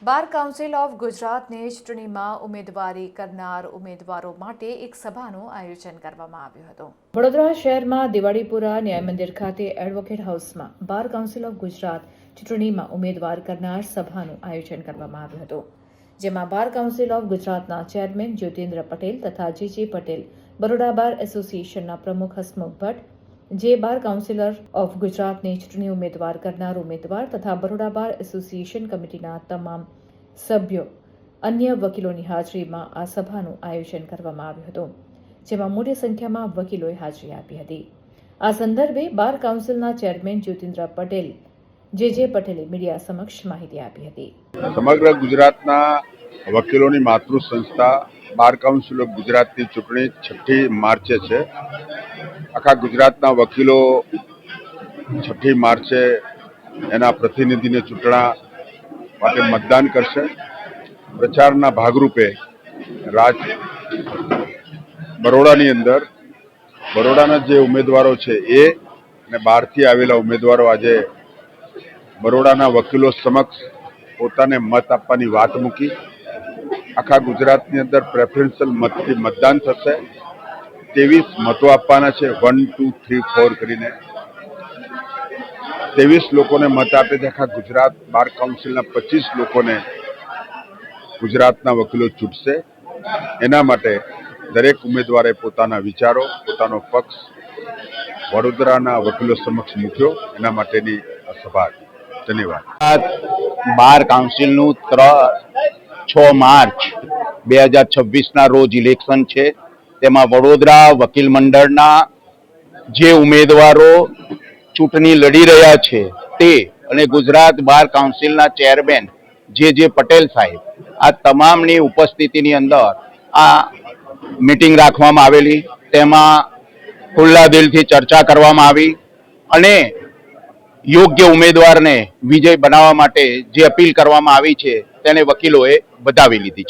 Bar council of ગુજરાતને ચૂંટણીમાં ઉમેદવારી કરનાર ઉમેદવારો માટે એક સભાનું આયોજન કરવામાં આવ્યું હતું। વડોદરા શહેરમાં દિવાળીપુરા ન્યાય મંદિર ખાતે એડવોકેટ હાઉસમાં બાર કાઉન્સિલ ઓફ ગુજરાત ચૂંટણીમાં ઉમેદવાર કરનાર સભાનું આયોજન કરવામાં આવ્યું હતું, જેમાં બાર કાઉન્સિલ ઓફ ગુજરાતના ચેરમેન જ્યોતિન્દ્ર પટેલ તથા જે પટેલ, બરોડા બાર એસોસિએશનના પ્રમુખ હસમુખ ભટ્ટ, જે બાર કાઉન્સિલર ઓફ ગુજરાતની ચૂંટણી ઉમેદવાર કરનાર ઉમેદવાર તથા બરોડા બાર એસોસિએશન કમિટીના તમામ સભ્યો, અન્ય વકીલોની હાજરીમાં આ સભાનું આયોજન કરવામાં આવ્યું હતું, જેમાં મોટી સંખ્યામાં વકીલોએ હાજરી આપી હતી। આ સંદર્ભે બાર કાઉન્સિલના ચેરમેન જ્યોતિન્દ્ર પટેલ, જે પટેલે મીડિયા સમક્ષ માહિતી આપી હતી। સમગ્ર ગુજરાતના વકીલોની માતૃ સંસ્થા બાર કાઉન્સિલ ઓફ ગુજરાતની ચૂંટણી 6મી માર્ચે છે। આખા ગુજરાતના વકીલો 6મી માર્ચે એના પ્રતિનિધિને ચૂંટણા માટે મતદાન કરશે। પ્રચારના ભાગરૂપે બરોડાની અંદર બરોડાના જે ઉમેદવારો છે એ અને બહારથી આવેલા ઉમેદવારો આજે બરોડાના વકીલો સમક્ષ પોતાને મત આપવાની વાત મૂકી। આખા ગુજરાતની અંદર પ્રેફરન્શિયલ મતથી મતદાન થશે। 23 મતો આપવાના છે, 1, 2, 3, 4 કરીને 23 લોકોને મત આપે છે। આખા ગુજરાત બાર કાઉન્સિલના 25 લોકોને ગુજરાતના વકીલો ચૂંટશે। એના માટે દરેક ઉમેદવારે પોતાના વિચારો, પોતાનો પક્ષ વડોદરાના વકીલો સમક્ષ મૂક્યો। એના માટેની આ સભા હતી। ધન્યવાદ। બાર કાઉન્સિલનું 6 માર્ચ 2026ના રોજ ઇલેક્શન છે। તેમાં વડોદરા વકીલ મંડળના જે ઉમેદવારો ચૂંટણી લડી રહ્યા છે તે અને ગુજરાત બાર કાઉન્સિલના ચેરમેન જે પટેલ સાહેબ, આ તમામની ઉપસ્થિતિની અંદર આ મીટિંગ રાખવામાં આવેલી। તેમાં ખુલ્લા દિલથી ચર્ચા કરવામાં આવી અને યોગ્ય ઉમેદવારને વિજય બનાવવા માટે જે અપીલ કરવામાં આવી છે તેને વકીલોએ બતાવી લીધી છે।